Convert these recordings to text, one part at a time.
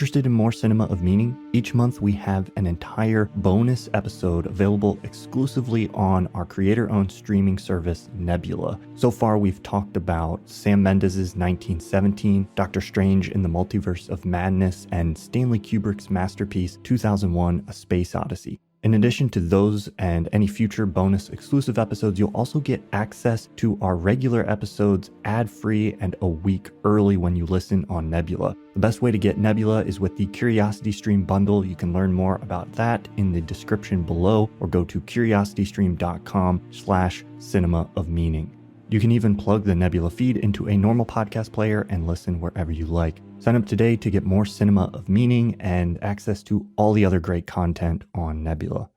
Interested in more Cinema of Meaning? Each month we have an entire bonus episode available exclusively on our creator-owned streaming service, Nebula. So far we've talked about Sam Mendes' 1917, Doctor Strange in the Multiverse of Madness, and Stanley Kubrick's masterpiece, 2001: A Space Odyssey. In addition to those and any future bonus exclusive episodes, you'll also get access to our regular episodes ad-free and a week early when you listen on Nebula. The best way to get Nebula is with the Curiosity Stream bundle. You can learn more about that in the description below or go to curiositystream.com/cinema of meaning. You can even plug the Nebula feed into a normal podcast player and listen wherever you like. Sign up today to get more Cinema of Meaning and access to all the other great content on Nebula.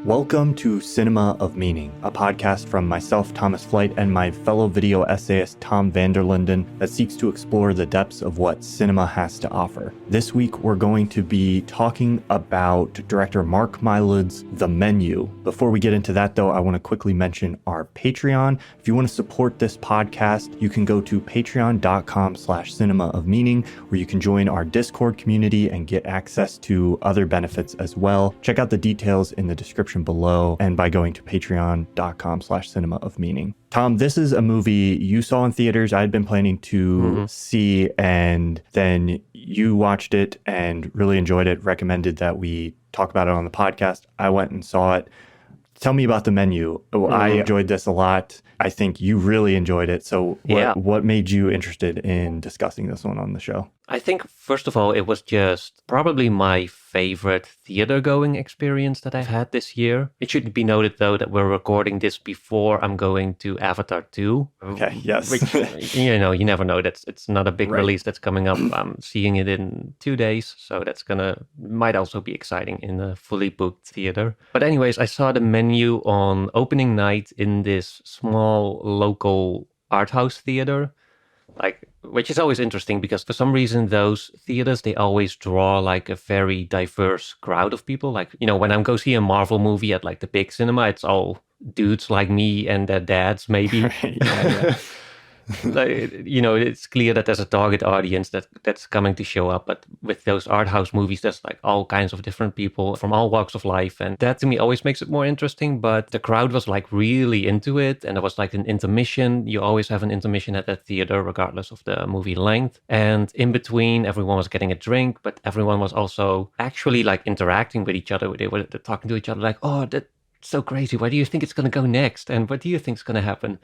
Welcome to Cinema of Meaning, a podcast from myself, Thomas Flight, and my fellow video essayist, Tom van der Linden, that seeks to explore the depths of what cinema has to offer. This week, we're going to be talking about director Mark Mylod's The Menu. Before we get into that, though, I want to quickly mention our Patreon. If you want to support this podcast, you can go to patreon.com/cinema of meaning, where you can join our Discord community and get access to other benefits as well. Check out the details in the description below and by going to patreon.com/cinema of meaning. Tom, this is a movie you saw in theaters. I had been planning to see, and then you watched it and really enjoyed it, recommended that we talk about it on the podcast. I went and saw it. Tell me about The Menu. I enjoyed this a lot. I think you really enjoyed it. So what made you interested in discussing this one on the show? I think, first of all, it was just probably my favorite theater-going experience that I've had this year. It should be noted, though, that we're recording this before I'm going to Avatar 2. Okay, yes. Which, you never know. It's not a big release that's coming up. I'm seeing it in 2 days, so that's might also be exciting in a fully booked theater. But anyways, I saw The Menu on opening night in this small local art house theater. Which is always interesting because for some reason those theaters, they always draw like a very diverse crowd of people. When I go see a Marvel movie at like the big cinema, it's all dudes like me and their dads maybe. Yeah. It's clear that there's a target audience that's coming to show up. But with those art house movies, there's like all kinds of different people from all walks of life. And that to me always makes it more interesting. But the crowd was like really into it. And there was like an intermission. You always have an intermission at that theater, regardless of the movie length. And in between, everyone was getting a drink, but everyone was also actually like interacting with each other. They were talking to each other like, oh, that's so crazy. Where do you think it's going to go next? And what do you think is going to happen?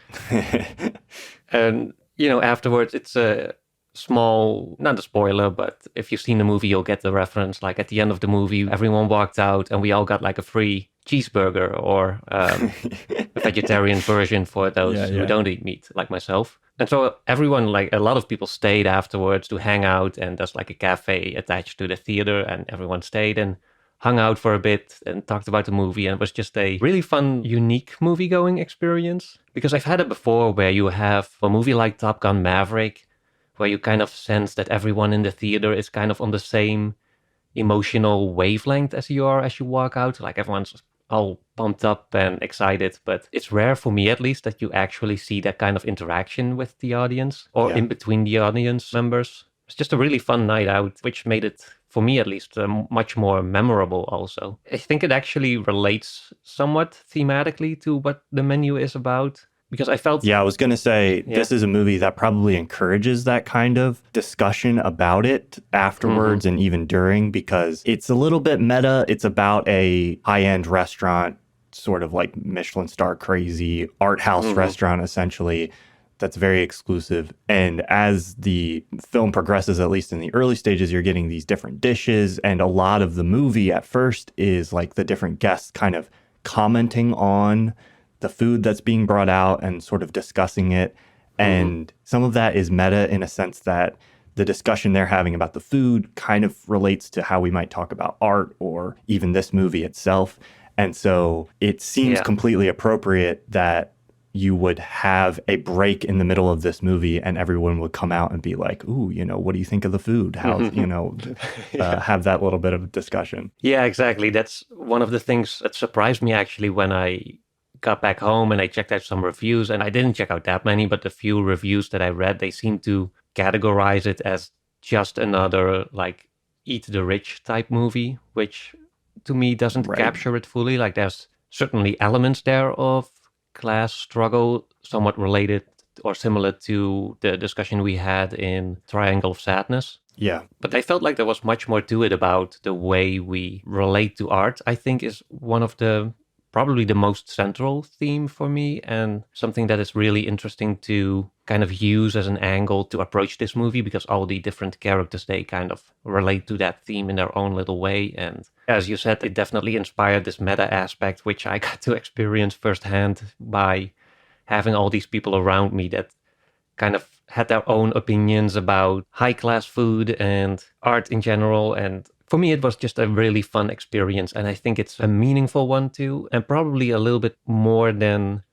And, afterwards, it's a small, not a spoiler, but if you've seen the movie, you'll get the reference. Like at the end of the movie, everyone walked out and we all got like a free cheeseburger or a vegetarian version for those who don't eat meat, like myself. And so everyone, like a lot of people stayed afterwards to hang out, and there's like a cafe attached to the theater, and everyone stayed and hung out for a bit and talked about the movie, and it was just a really fun, unique movie-going experience. Because I've had it before where you have a movie like Top Gun Maverick, where you kind of sense that everyone in the theater is kind of on the same emotional wavelength as you are as you walk out. Like everyone's all pumped up and excited, but it's rare for me at least that you actually see that kind of interaction with the audience or in between the audience members. It's just a really fun night out, which made it, for me at least, much more memorable also. I think it actually relates somewhat thematically to what The Menu is about, because I felt... Yeah, I was going to say, this is a movie that probably encourages that kind of discussion about it afterwards and even during, because it's a little bit meta. It's about a high-end restaurant, sort of like Michelin star crazy art house restaurant, essentially, that's very exclusive. And as the film progresses, at least in the early stages, you're getting these different dishes. And a lot of the movie at first is like the different guests kind of commenting on the food that's being brought out and sort of discussing it. And some of that is meta in a sense that the discussion they're having about the food kind of relates to how we might talk about art or even this movie itself. And so it seems completely appropriate that you would have a break in the middle of this movie and everyone would come out and be like, ooh, what do you think of the food? How, have that little bit of discussion. Yeah, exactly. That's one of the things that surprised me actually when I got back home and I checked out some reviews, and I didn't check out that many, but the few reviews that I read, they seemed to categorize it as just another like eat the rich type movie, which to me doesn't capture it fully. Like there's certainly elements there of class struggle, somewhat related or similar to the discussion we had in Triangle of Sadness. Yeah. But I felt like there was much more to it about the way we relate to art, I think is one of the probably the most central theme for me, and something that is really interesting to kind of use as an angle to approach this movie, because all the different characters, they kind of relate to that theme in their own little way. And as you said, it definitely inspired this meta aspect, which I got to experience firsthand by having all these people around me that kind of had their own opinions about high-class food and art in general. And for me, it was just a really fun experience. And I think it's a meaningful one too, and probably a little bit more than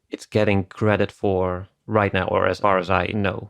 it's getting credit for right now, or as far as I know.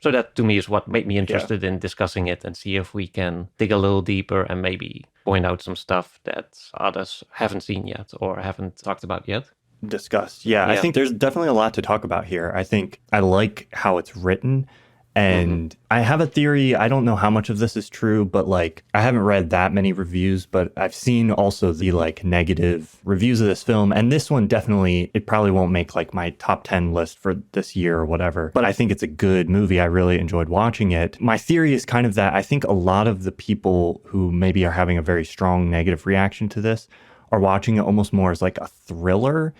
So that to me is what made me interested in discussing it and see if we can dig a little deeper and maybe point out some stuff that others haven't seen yet or haven't talked about yet. Discussed. Yeah, I think there's definitely a lot to talk about here. I think I like how it's written, and I have a theory. I don't know how much of this is true, but like I haven't read that many reviews, but I've seen also the like negative reviews of this film, and this one definitely, it probably won't make like my top 10 list for this year or whatever, but I think it's a good movie. I really enjoyed watching it. My theory is kind of that I think a lot of the people who maybe are having a very strong negative reaction to this are watching it almost more as like a thriller.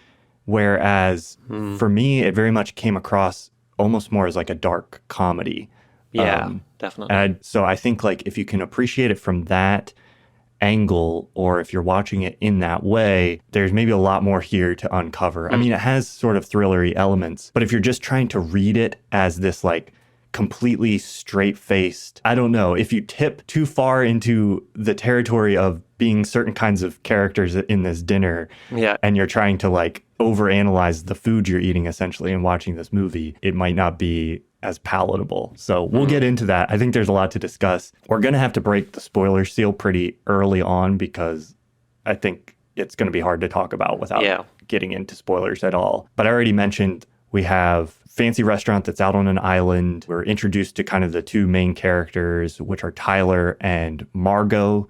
Whereas for me, it very much came across almost more as like a dark comedy. Yeah, definitely. And so I think like if you can appreciate it from that angle, or if you're watching it in that way, there's maybe a lot more here to uncover. I mean, it has sort of thrillery elements, but if you're just trying to read it as this like completely straight-faced, I don't know, if you tip too far into the territory of being certain kinds of characters in this dinner, and you're trying to like overanalyze the food you're eating essentially and watching this movie, it might not be as palatable. So we'll get into that. I think there's a lot to discuss. We're going to have to break the spoiler seal pretty early on because I think it's going to be hard to talk about without getting into spoilers at all. But I already mentioned we have fancy restaurant that's out on an island. We're introduced to kind of the two main characters, which are Tyler and Margot,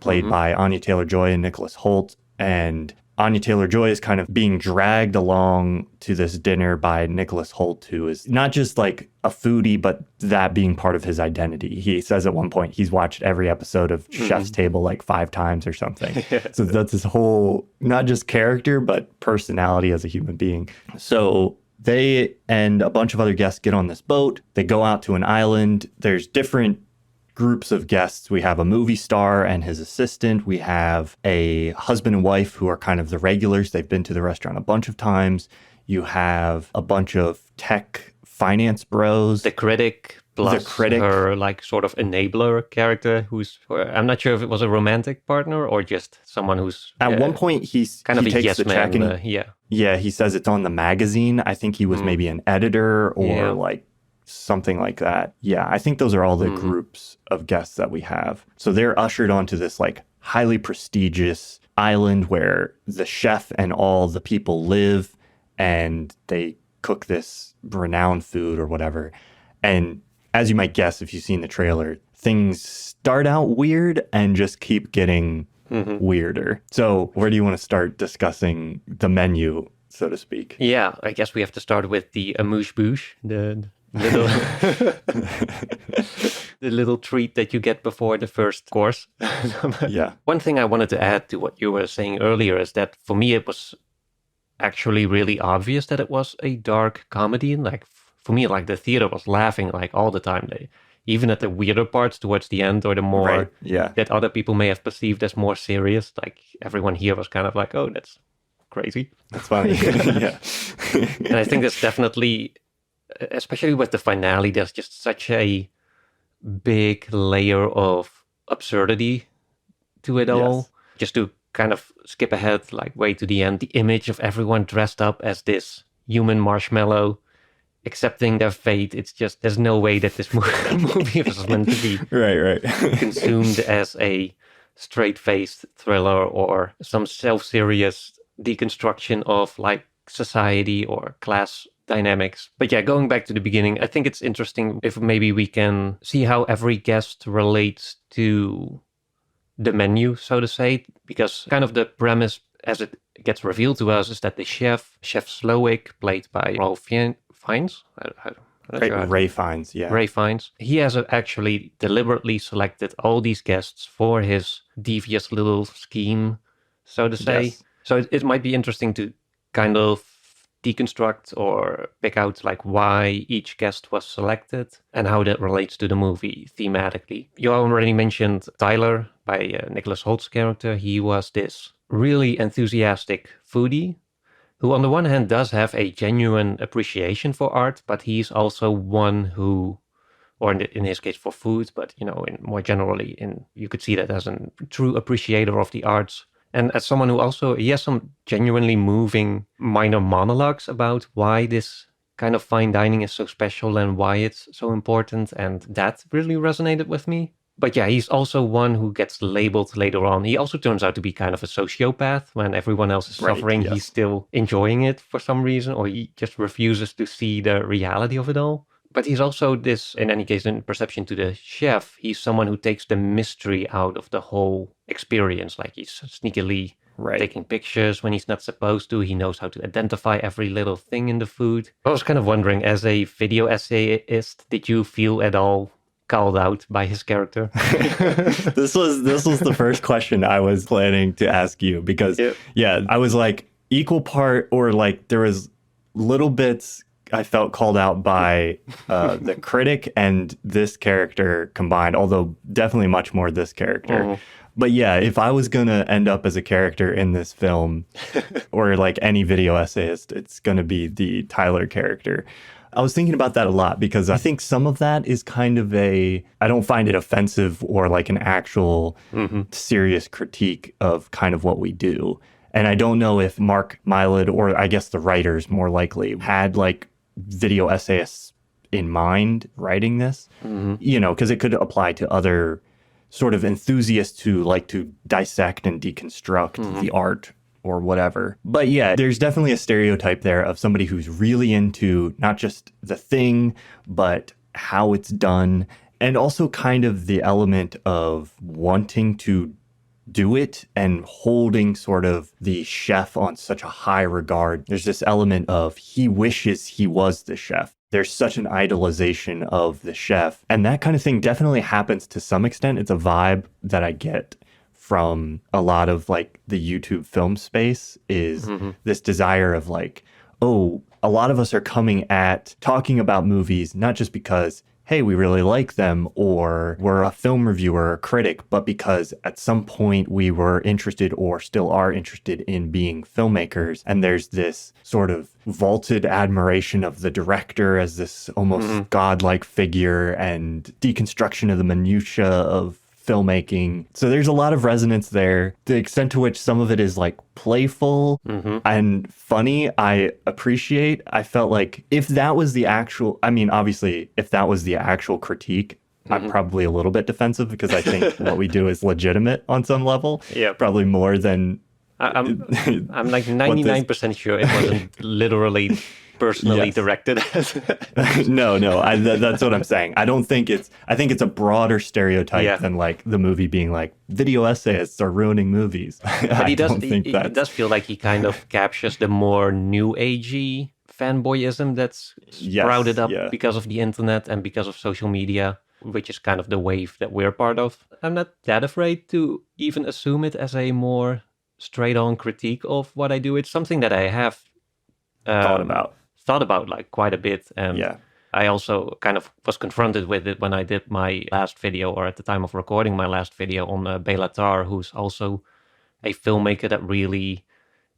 played by Anya Taylor-Joy and Nicholas Hoult. And Anya Taylor-Joy is kind of being dragged along to this dinner by Nicholas Hoult, who is not just like a foodie, but that being part of his identity. He says at one point he's watched every episode of Chef's Table like 5 times or something. So that's his whole, not just character, but personality as a human being. So they and a bunch of other guests get on this boat. They go out to an island. There's different groups of guests. We have a movie star and his assistant. We have a husband and wife who are kind of the regulars. They've been to the restaurant a bunch of times. You have a bunch of tech finance bros. The critic plus her like sort of enabler character who's, I'm not sure if it was a romantic partner or just someone who's... At one point, he kind of a takes yes the check man. and he says it's on the magazine. I think he was maybe an editor or like something like that. Yeah, I think those are all the groups of guests that we have. So they're ushered onto this like highly prestigious island where the chef and all the people live, and they cook this renowned food or whatever. And as you might guess, if you've seen the trailer, things start out weird and just keep getting weirder. So where do you want to start discussing the menu, so to speak? Yeah, I guess we have to start with the amuse-bouche, the little the little treat that you get before the first course. One thing I wanted to add to what you were saying earlier is that for me it was actually really obvious that it was a dark comedy. And like for me, like the theater was laughing like all the time. Even at the weirder parts towards the end, or the more that other people may have perceived as more serious, like everyone here was kind of like, oh, that's crazy. That's funny. And I think that's definitely, especially with the finale, there's just such a big layer of absurdity to it all. Just to kind of skip ahead, like way to the end, the image of everyone dressed up as this human marshmallow, accepting their fate. It's just, there's no way that this movie was meant to be consumed as a straight-faced thriller or some self-serious deconstruction of like society or class dynamics. But yeah, going back to the beginning, I think it's interesting if maybe we can see how every guest relates to the menu, so to say, because kind of the premise as it gets revealed to us is that the chef Slowick, played by Ralph Fiennes, I'm not sure how to- Ray Fiennes, yeah. Ray Fiennes, he has actually deliberately selected all these guests for his devious little scheme, so to say. Yes. So it might be interesting to kind of deconstruct or pick out like why each guest was selected and how that relates to the movie thematically. You already mentioned Tyler by Nicholas Holt's character. He was this really enthusiastic foodie who on the one hand does have a genuine appreciation for art, but he's also one who, or in his case for food, but more generally, you could see that as a true appreciator of the arts. And as someone who also, he has some genuinely moving minor monologues about why this kind of fine dining is so special and why it's so important. And that really resonated with me. But yeah, he's also one who gets labeled later on. He also turns out to be kind of a sociopath. When everyone else is suffering, yes. He's still enjoying it for some reason, or he just refuses to see the reality of it all. But he's also this, in any case, in perception to the chef, he's someone who takes the mystery out of the whole experience. Like he's sneakily taking pictures when he's not supposed to. He knows how to identify every little thing in the food. I was kind of wondering, as a video essayist, did you feel at all called out by his character? This was the first question I was planning to ask you because I was like equal part, or like there was little bits I felt called out by the critic and this character combined, although definitely much more this character. Mhm. But yeah, if I was going to end up as a character in this film or like any video essayist, it's going to be the Tyler character. I was thinking about that a lot because I think some of that is kind of I don't find it offensive or like an actual serious critique of kind of what we do. And I don't know if Mark Mylod, or I guess the writers more likely, had like video essayists in mind writing this, because it could apply to other sort of enthusiasts who like to dissect and deconstruct the art or whatever. But yeah, there's definitely a stereotype there of somebody who's really into not just the thing, but how it's done, and also kind of the element of wanting to do it and holding sort of the chef on such a high regard. There's this element of he wishes he was the chef. There's such an idolization of the chef. And that kind of thing definitely happens to some extent. It's a vibe that I get from a lot of like the YouTube film space, is this desire of like, oh, a lot of us are coming at talking about movies, not just because, hey, we really like them, or we're a film reviewer or critic, but because at some point we were interested or still are interested in being filmmakers. And there's this sort of vaulted admiration of the director as this almost godlike figure and deconstruction of the minutiae of filmmaking. So there's a lot of resonance there. The extent to which some of it is like playful and funny, I appreciate. I felt like if that was the actual, I mean, obviously, if that was the actual critique, I'm probably a little bit defensive because I think what we do is legitimate on some level. Yeah. Probably more than... I'm like 99% sure it wasn't literally personally directed as no, that's what I'm saying. I think it's a broader stereotype than like the movie being like video essayists are ruining movies. But he does feel like he kind of captures the more new agey fanboyism that's sprouted up because of the internet and because of social media, which is kind of the wave that we're part of. I'm not that afraid to even assume it as a more straight on critique of what I do. It's something that I have thought about like quite a bit. And I also kind of was confronted with it when I did my last video, or at the time of recording my last video, on Bela Tarr, who's also a filmmaker that really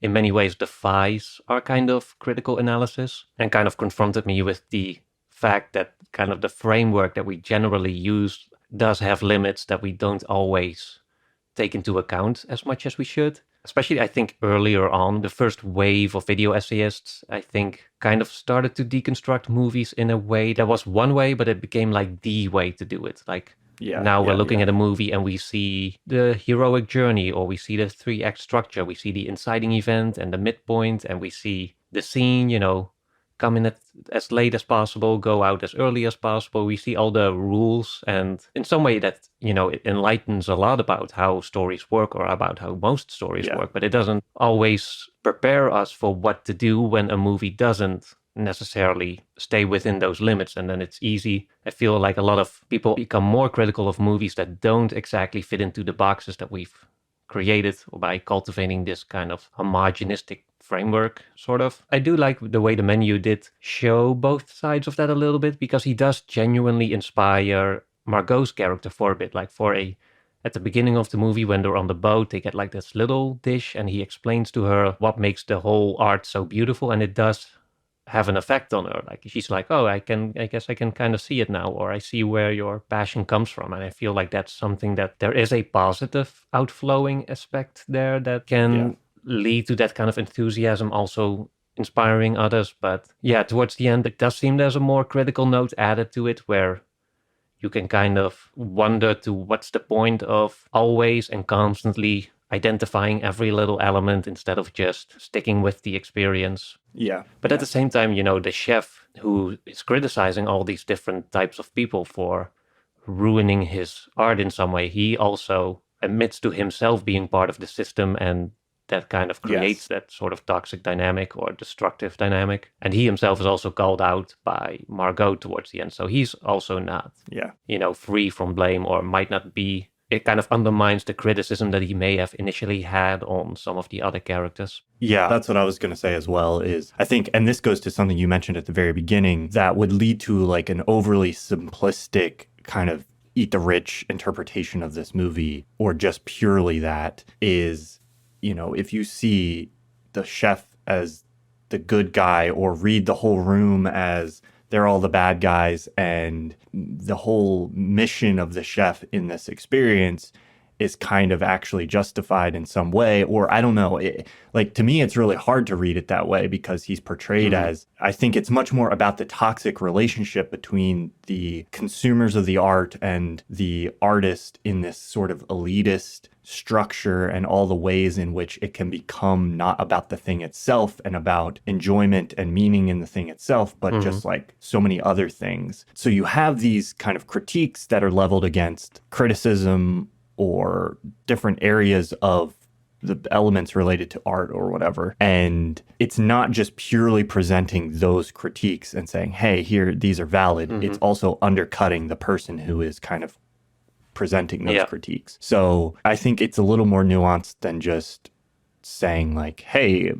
in many ways defies our kind of critical analysis, and kind of confronted me with the fact that kind of the framework that we generally use does have limits that we don't always take into account as much as we should. Especially, I think, earlier on, the first wave of video essayists, I think, kind of started to deconstruct movies in a way that was one way, but it became like the way to do it. Like, Yeah. Now we're yeah, looking yeah. at a movie and we see the heroic journey, or we see the 3-act structure. We see the inciting event and the midpoint, and we see the scene, come in as late as possible, go out as early as possible. We see all the rules, and in some way that, it enlightens a lot about how stories work, or about how most stories Yeah. work, but it doesn't always prepare us for what to do when a movie doesn't necessarily stay within those limits. And then it's easy. I feel like a lot of people become more critical of movies that don't exactly fit into the boxes that we've created by cultivating this kind of homogenistic framework, sort of. I do like the way the menu did show both sides of that a little bit, because he does genuinely inspire Margot's character for a bit. Like at the beginning of the movie, when they're on the boat, they get like this little dish and he explains to her what makes the whole art so beautiful, and it does have an effect on her. Like she's like, oh, I guess I can kind of see it now, or I see where your passion comes from. And I feel like that's something that there is a positive outflowing aspect there that can lead to that kind of enthusiasm, also inspiring others. But yeah, towards the end, it does seem there's a more critical note added to it, where you can kind of wonder to what's the point of always and constantly identifying every little element instead of just sticking with the experience. Yeah. But at the same time, the chef who is criticizing all these different types of people for ruining his art in some way, he also admits to himself being part of the system, and that kind of creates that sort of toxic dynamic or destructive dynamic. And he himself is also called out by Margot towards the end. So he's also not, free from blame, or might not be. It kind of undermines the criticism that he may have initially had on some of the other characters. Yeah, that's what I was going to say as well, is I think, and this goes to something you mentioned at the very beginning, that would lead to like an overly simplistic kind of eat the rich interpretation of this movie, or just purely that is, if you see the chef as the good guy, or read the whole room as they're all the bad guys, and the whole mission of the chef in this experience is kind of actually justified in some way, or I don't know. To me, it's really hard to read it that way, because he's portrayed as, I think it's much more about the toxic relationship between the consumers of the art and the artist in this sort of elitist structure, and all the ways in which it can become not about the thing itself and about enjoyment and meaning in the thing itself, but just like so many other things. So you have these kind of critiques that are leveled against criticism or different areas of the elements related to art or whatever. And it's not just purely presenting those critiques and saying, hey, here, these are valid. It's also undercutting the person who is kind of presenting those critiques. So I think it's a little more nuanced than just saying like, hey,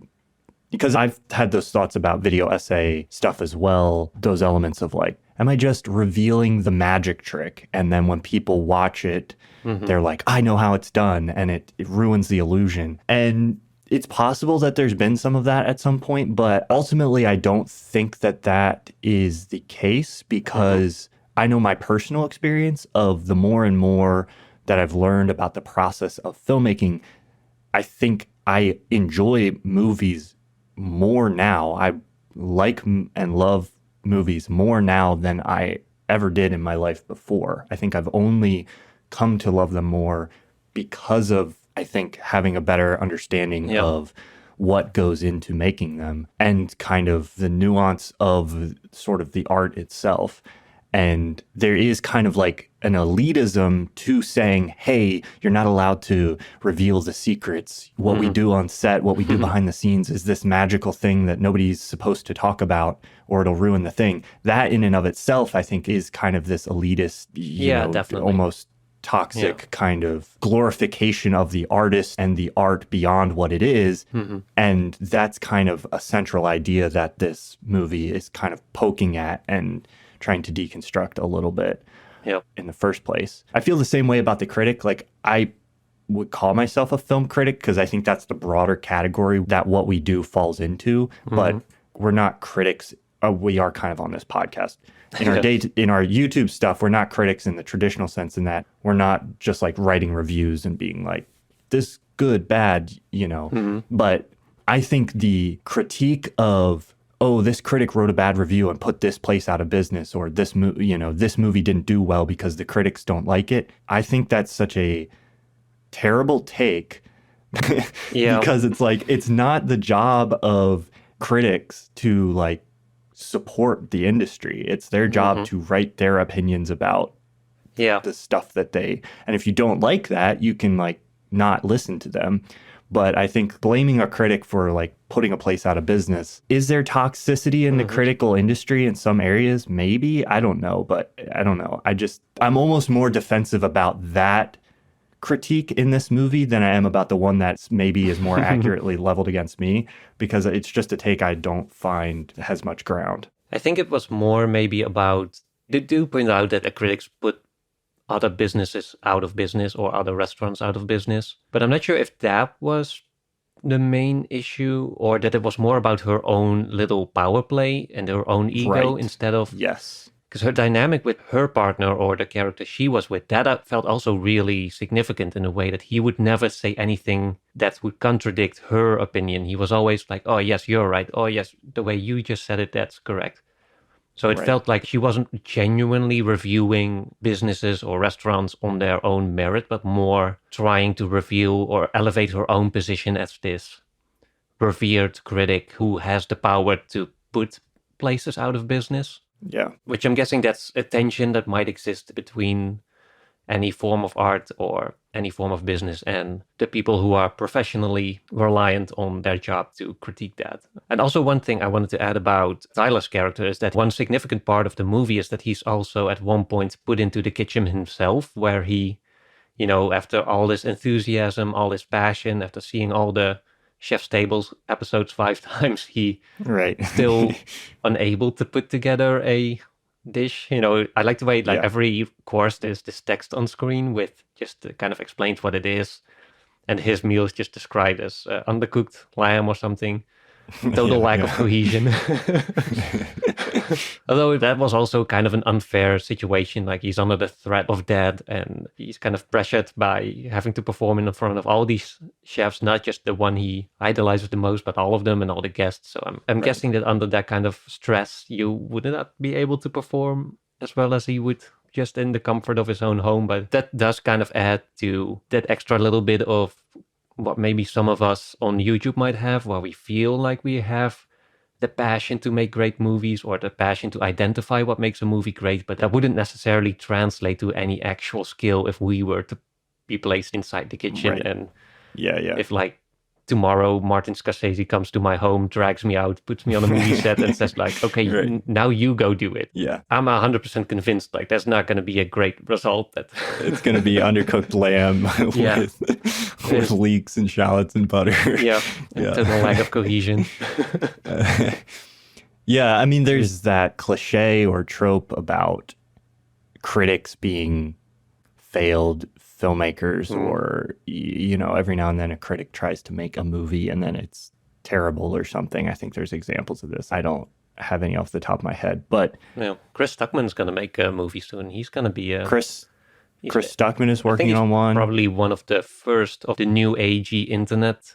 because I've had those thoughts about video essay stuff as well, those elements of like, am I just revealing the magic trick? And then when people watch it, they're like, I know how it's done, and it ruins the illusion. And it's possible that there's been some of that at some point, but ultimately I don't think that that is the case, because I know my personal experience of the more and more that I've learned about the process of filmmaking, I think I enjoy movies more now. I like and love movies more now than I ever did in my life before. I think I've only come to love them more because of, I think, having a better understanding of what goes into making them, and kind of the nuance of sort of the art itself. And there is kind of like an elitism to saying, hey, you're not allowed to reveal the secrets. What we do on set, what we do behind the scenes is this magical thing that nobody's supposed to talk about, or it'll ruin the thing. That in and of itself, I think, is kind of this elitist, definitely. almost toxic kind of glorification of the artist and the art beyond what it is. And that's kind of a central idea that this movie is kind of poking at and trying to deconstruct a little bit in the first place. I feel the same way about the critic. Like, I would call myself a film critic because I think that's the broader category that what we do falls into, but we're not critics. We are kind of on this podcast. In our in our YouTube stuff, we're not critics in the traditional sense, in that we're not just like writing reviews and being like, this good, bad, But I think the critique of oh, this critic wrote a bad review and put this place out of business, or this movie didn't do well because the critics don't like it. I think that's such a terrible take Yeah. because it's like, it's not the job of critics to like support the industry. It's their job to write their opinions about the stuff that and if you don't like that, you can like not listen to them. But I think blaming a critic for like putting a place out of business, is there toxicity in the critical industry in some areas? Maybe. I don't know. But I don't know. I'm almost more defensive about that critique in this movie than I am about the one that maybe is more accurately leveled against me, because it's just a take I don't find has much ground. I think it was more maybe about, they do point out that the critics put other businesses out of business or other restaurants out of business. But I'm not sure if that was the main issue, or that it was more about her own little power play and her own ego instead of... Yes. Because her dynamic with her partner, or the character she was with, that felt also really significant in a way that he would never say anything that would contradict her opinion. He was always like, oh, yes, you're right. Oh, yes, the way you just said it, that's correct. So it felt like she wasn't genuinely reviewing businesses or restaurants on their own merit, but more trying to review or elevate her own position as this revered critic who has the power to put places out of business. Yeah. Which I'm guessing that's a tension that might exist between any form of art or any form of business and the people who are professionally reliant on their job to critique that. And also one thing I wanted to add about Tyler's character is that one significant part of the movie is that he's also at one point put into the kitchen himself, where he, after all this enthusiasm, all this passion, after seeing all the Chef's Tables episodes 5 times, he still unable to put together a dish. I like the way every course there's this text on screen with just kind of explains what it is, and his meal is just described as undercooked lamb or something. Total lack of cohesion. Although that was also kind of an unfair situation. Like, he's under the threat of death and he's kind of pressured by having to perform in front of all these chefs, not just the one he idolizes the most, but all of them and all the guests. So I'm guessing that under that kind of stress, you would not be able to perform as well as he would just in the comfort of his own home. But that does kind of add to that extra little bit of what maybe some of us on YouTube might have, where we feel like we have the passion to make great movies or the passion to identify what makes a movie great, but that wouldn't necessarily translate to any actual skill if we were to be placed inside the kitchen. And if like tomorrow Martin Scorsese comes to my home, drags me out, puts me on a movie set and says like, okay, now you go do it. Yeah. I'm 100% convinced like there's not going to be a great result. That it's going to be undercooked lamb with leeks and shallots and butter. Total lack of cohesion. I mean, there's that cliche or trope about critics being failed filmmakers, or every now and then a critic tries to make a movie and then it's terrible or something. I think there's examples of this. I don't have any off the top of my head, but Chris Stuckman's going to make a movie soon. He's going to be Chris Stuckman is working on one. Probably one of the first of the new agey internet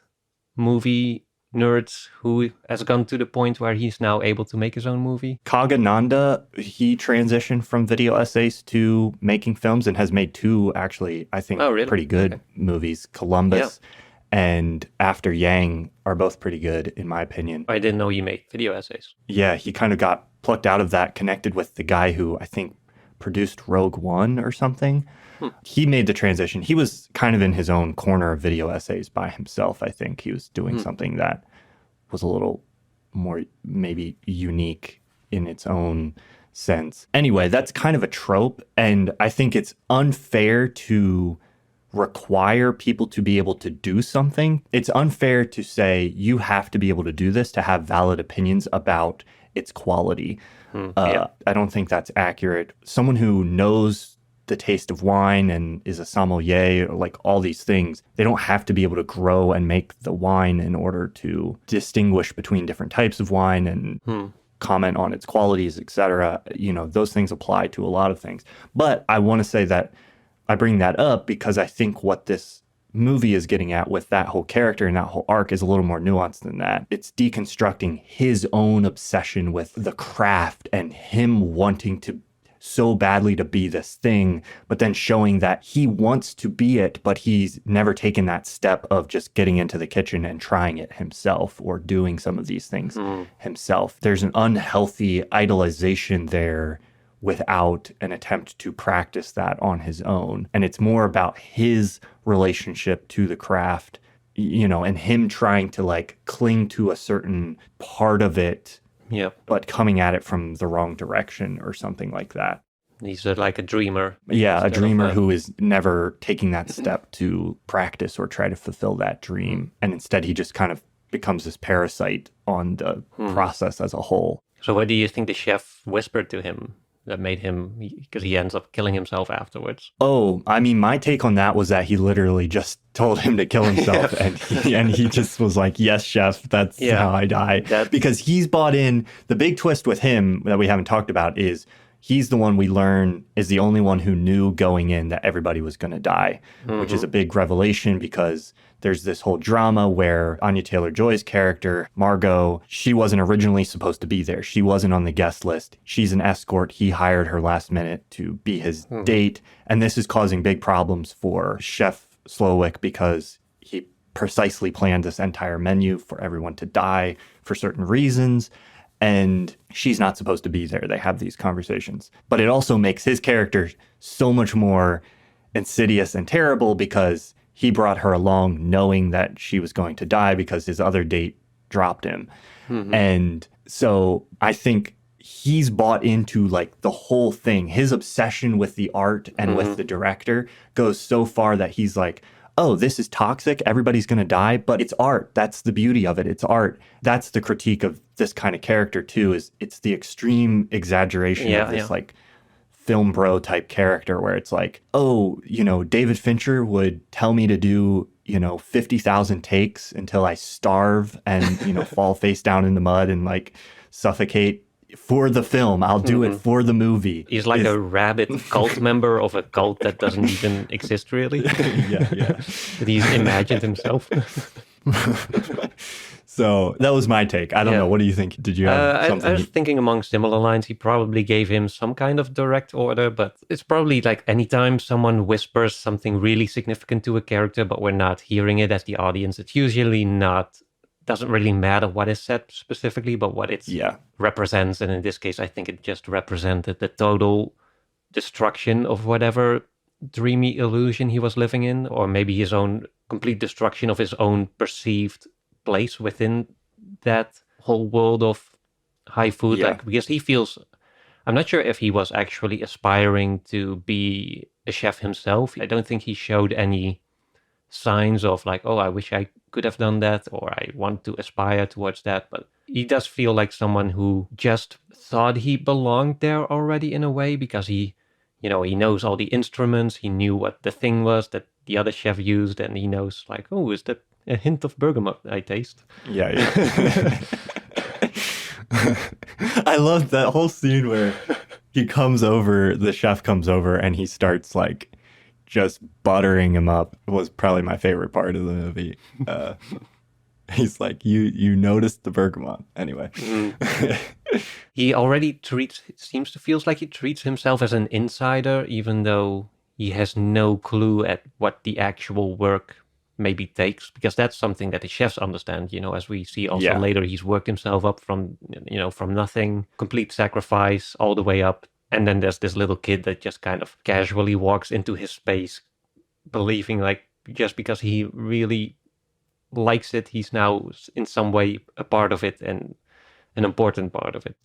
movie nerds who has gone to the point where he's now able to make his own movie. Kagananda, he transitioned from video essays to making films and has made 2 actually, I think, pretty good movies. Columbus and After Yang are both pretty good, in my opinion. I didn't know he made video essays. Yeah, he kind of got plucked out of that, connected with the guy who I think produced Rogue One or something. He made the transition. He was kind of in his own corner of video essays by himself. I think he was doing something that was a little more maybe unique in its own sense. Anyway, that's kind of a trope, and I think it's unfair to require people to be able to do something. It's unfair to say you have to be able to do this to have valid opinions about its quality. I don't think that's accurate. Someone who knows the taste of wine and is a sommelier, or like all these things, they don't have to be able to grow and make the wine in order to distinguish between different types of wine and comment on its qualities, etc. Those things apply to a lot of things. But I want to say that I bring that up because I think what this movie is getting at with that whole character and that whole arc is a little more nuanced than that. It's deconstructing his own obsession with the craft and him wanting to so badly to be this thing, but then showing that he wants to be it, but he's never taken that step of just getting into the kitchen and trying it himself or doing some of these things himself. There's an unhealthy idolization there without an attempt to practice that on his own. And it's more about his relationship to the craft, you know, and him trying to like cling to a certain part of it, but coming at it from the wrong direction or something like that. He's like a dreamer. Yeah, a dreamer who is never taking that step to practice or try to fulfill that dream. And instead he just kind of becomes this parasite on the process as a whole. So what do you think the chef whispered to him that made him, because he ends up killing himself afterwards? Oh, I mean, my take on that was that he literally just told him to kill himself. and he just was like, yes, chef, that's how I die. Because he's bought in. The big twist with him that we haven't talked about is he's the one we learn is the only one who knew going in that everybody was going to die, which is a big revelation because there's this whole drama where Anya Taylor-Joy's character, Margot, she wasn't originally supposed to be there. She wasn't on the guest list. She's an escort. He hired her last minute to be his date. And this is causing big problems for Chef Slowick because he precisely planned this entire menu for everyone to die for certain reasons. And she's not supposed to be there. They have these conversations. But it also makes his character so much more insidious and terrible because he brought her along knowing that she was going to die because his other date dropped him. And so I think he's bought into like the whole thing. His obsession with the art and with the director goes so far that he's like, oh, this is toxic. Everybody's going to die, but it's art. That's the beauty of it. It's art. That's the critique of this kind of character too, is it's the extreme exaggeration of this like film bro type character where it's like, oh, you know, David Fincher would tell me to do, you know, 50,000 takes until I starve and, you know, fall face down in the mud and like suffocate for the film. I'll do it for the movie. He's like a rabid cult member of a cult that doesn't even exist really. That he's imagined himself. So that was my take. I don't know. What do you think? Did you have something? I was thinking along similar lines. He probably gave him some kind of direct order, but it's probably like anytime someone whispers something really significant to a character, but we're not hearing it as the audience, it's usually not, doesn't really matter what is said specifically, but what it represents. And in this case, I think it just represented the total destruction of whatever dreamy illusion he was living in, or maybe his own complete destruction of his own perceived place within that whole world of high food. Like, because he feels, I'm not sure if he was actually aspiring to be a chef himself. I don't think he showed any signs of like, oh, I wish I could have done that, or I want to aspire towards that. But he does feel like someone who just thought he belonged there already in a way, because he, you know, he knows all the instruments. He knew what the thing was that the other chef used, and he knows like, oh, is that a hint of bergamot I taste? I love that whole scene where he comes over, the chef comes over, and he starts like just buttering him up. It was probably my favorite part of the movie. He's like, you noticed the bergamot. Anyway. He already feels like he treats himself as an insider, even though he has no clue at what the actual work maybe takes, because that's something that the chefs understand, you know, as we see also later. He's worked himself up from, you know, from nothing, complete sacrifice all the way up. And then there's this little kid that just kind of casually walks into his space, believing like just because he really likes it, he's now in some way a part of it and an important part of it.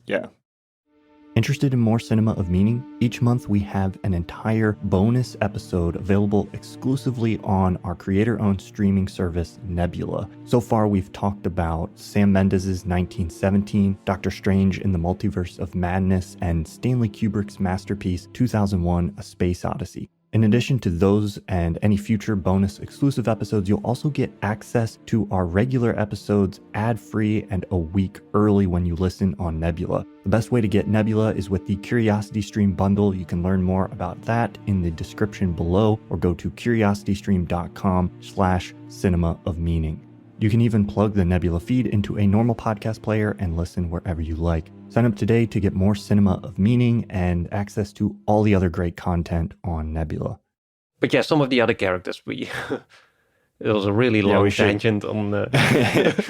Interested in more cinema of meaning? Each month we have an entire bonus episode available exclusively on our creator-owned streaming service, Nebula. So far we've talked about Sam Mendes' 1917, Doctor Strange in the Multiverse of Madness, and Stanley Kubrick's masterpiece 2001: A Space Odyssey. In addition to those and any future bonus exclusive episodes, you'll also get access to our regular episodes ad-free and a week early when you listen on Nebula. The best way to get Nebula is with the Curiosity Stream bundle. You can learn more about that in the description below or go to curiositystream.com/cinema of meaning. You can even plug the Nebula feed into a normal podcast player and listen wherever you like. Sign up today to get more Cinema of Meaning and access to all the other great content on Nebula. But yeah, some of the other characters, it was a really long tangent on the...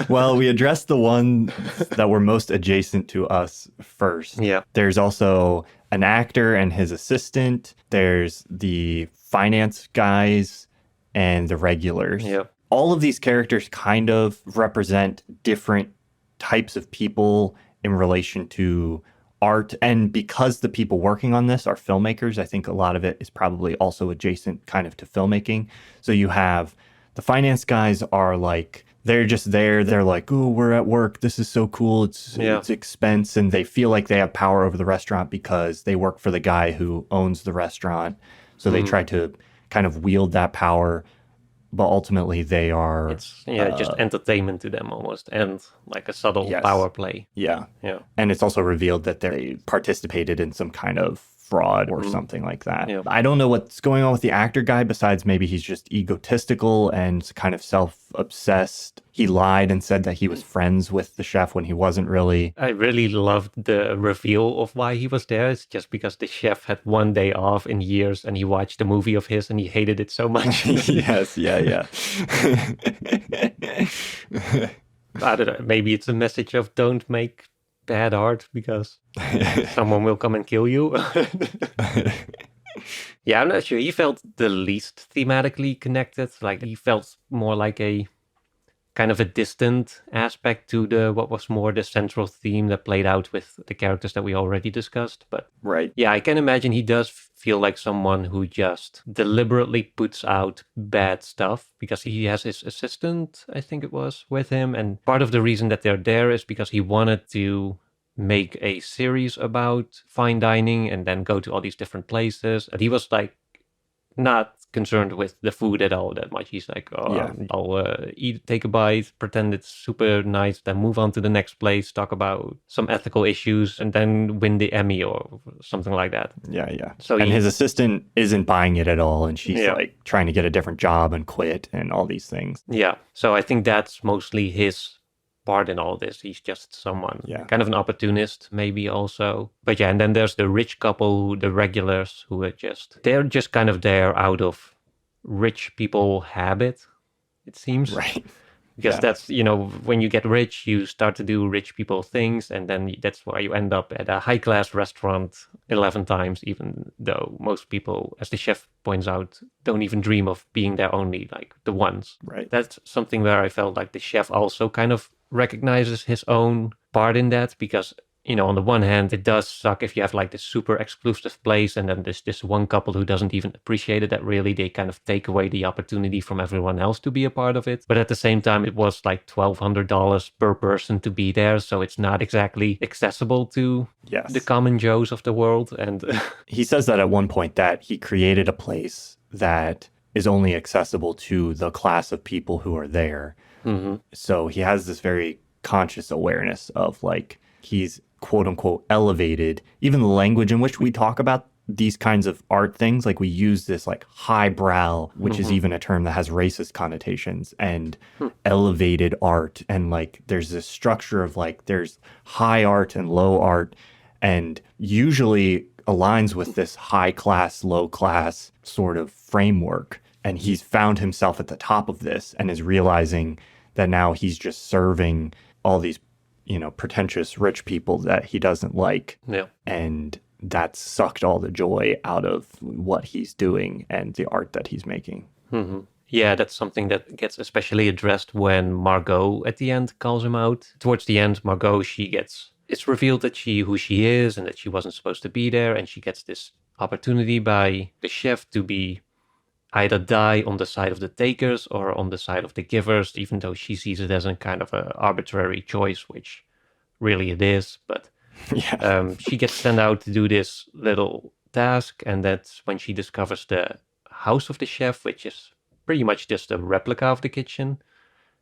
Well, we addressed the ones that were most adjacent to us first. Yeah. There's also an actor and his assistant. There's the finance guys and the regulars. Yeah. All of these characters kind of represent different types of people in relation to art. And because the people working on this are filmmakers, I think a lot of it is probably also adjacent kind of to filmmaking. So you have the finance guys are like, they're just there. They're like, oh, we're at work. This is so cool. It's expense. And they feel like they have power over the restaurant because they work for the guy who owns the restaurant. So they try to kind of wield that power. But ultimately, they are... It's just entertainment to them almost, and like a subtle power play. Yeah. And it's also revealed that they participated in some kind of fraud or something like that. Yeah. I don't know what's going on with the actor guy, besides maybe he's just egotistical and kind of self-obsessed. He lied and said that he was friends with the chef when he wasn't really. I really loved the reveal of why he was there. It's just because the chef had one day off in years and he watched a movie of his and he hated it so much. Yes, yeah. I don't know, maybe it's a message of don't make bad art because someone will come and kill you. Yeah, I'm not sure. He felt the least thematically connected. Like he felt more like a kind of a distant aspect to what was more the central theme that played out with the characters that we already discussed. But yeah, I can imagine he does feel like someone who just deliberately puts out bad stuff because he has his assistant, I think it was, with him. And part of the reason that they're there is because he wanted to make a series about fine dining and then go to all these different places. And he was like not concerned with the food at all that much. He's like, I'll eat, take a bite, pretend it's super nice, then move on to the next place, talk about some ethical issues, and then win the Emmy or something like that. Yeah. So his assistant isn't buying it at all, and she's like trying to get a different job and quit and all these things. Yeah. So I think that's mostly his part in all this. He's just someone, kind of an opportunist maybe also. But yeah, and then there's the rich couple, the regulars, who are they're just kind of there out of rich people habit, it seems. Right. Because that's, when you get rich, you start to do rich people things, and then that's why you end up at a high-class restaurant 11 times, even though most people, as the chef points out, don't even dream of being there only, like, the once. Right. That's something where I felt like the chef also kind of recognizes his own part in that, because on the one hand, it does suck if you have like this super exclusive place and then there's this one couple who doesn't even appreciate it, that really they kind of take away the opportunity from everyone else to be a part of it. But at the same time, it was like $1,200 per person to be there. So it's not exactly accessible to the common Joes of the world. And he says that at one point that he created a place that is only accessible to the class of people who are there. Mm-hmm. So he has this very conscious awareness of like, he's quote unquote elevated. Even the language in which we talk about these kinds of art things, like we use this like highbrow, which is even a term that has racist connotations, and elevated art. And like there's this structure of like there's high art and low art, and usually aligns with this high class, low class sort of framework. And he's found himself at the top of this and is realizing that now he's just serving all these pretentious rich people that he doesn't like. Yeah. And that's sucked all the joy out of what he's doing and the art that he's making. Mm-hmm. Yeah, that's something that gets especially addressed when Margot at the end calls him out. Towards the end, Margot, it's revealed that who she is and that she wasn't supposed to be there. And she gets this opportunity by the chef to be either die on the side of the takers or on the side of the givers, even though she sees it as a kind of an arbitrary choice, which really it is. But she gets sent out to do this little task, and that's when she discovers the house of the chef, which is pretty much just a replica of the kitchen.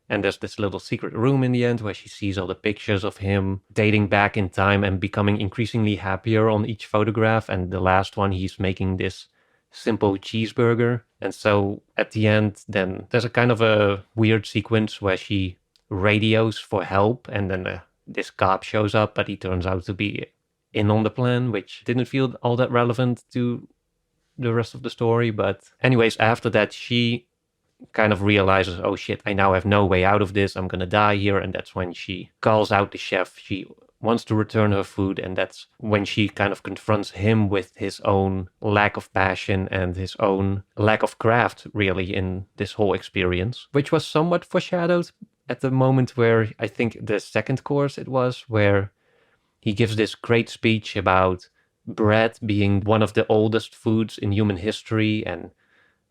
And there's this little secret room in the end where she sees all the pictures of him dating back in time and becoming increasingly happier on each photograph. And the last one, he's making this simple cheeseburger. And so at the end, then there's a kind of a weird sequence where she radios for help. And then this cop shows up, but he turns out to be in on the plan, which didn't feel all that relevant to the rest of the story. But anyways, after that, she kind of realizes, oh shit, I now have no way out of this. I'm going to die here. And that's when she calls out the chef. She wants to return her food. And that's when she kind of confronts him with his own lack of passion and his own lack of craft, really, in this whole experience, which was somewhat foreshadowed at the moment where I think the second course it was, where he gives this great speech about bread being one of the oldest foods in human history and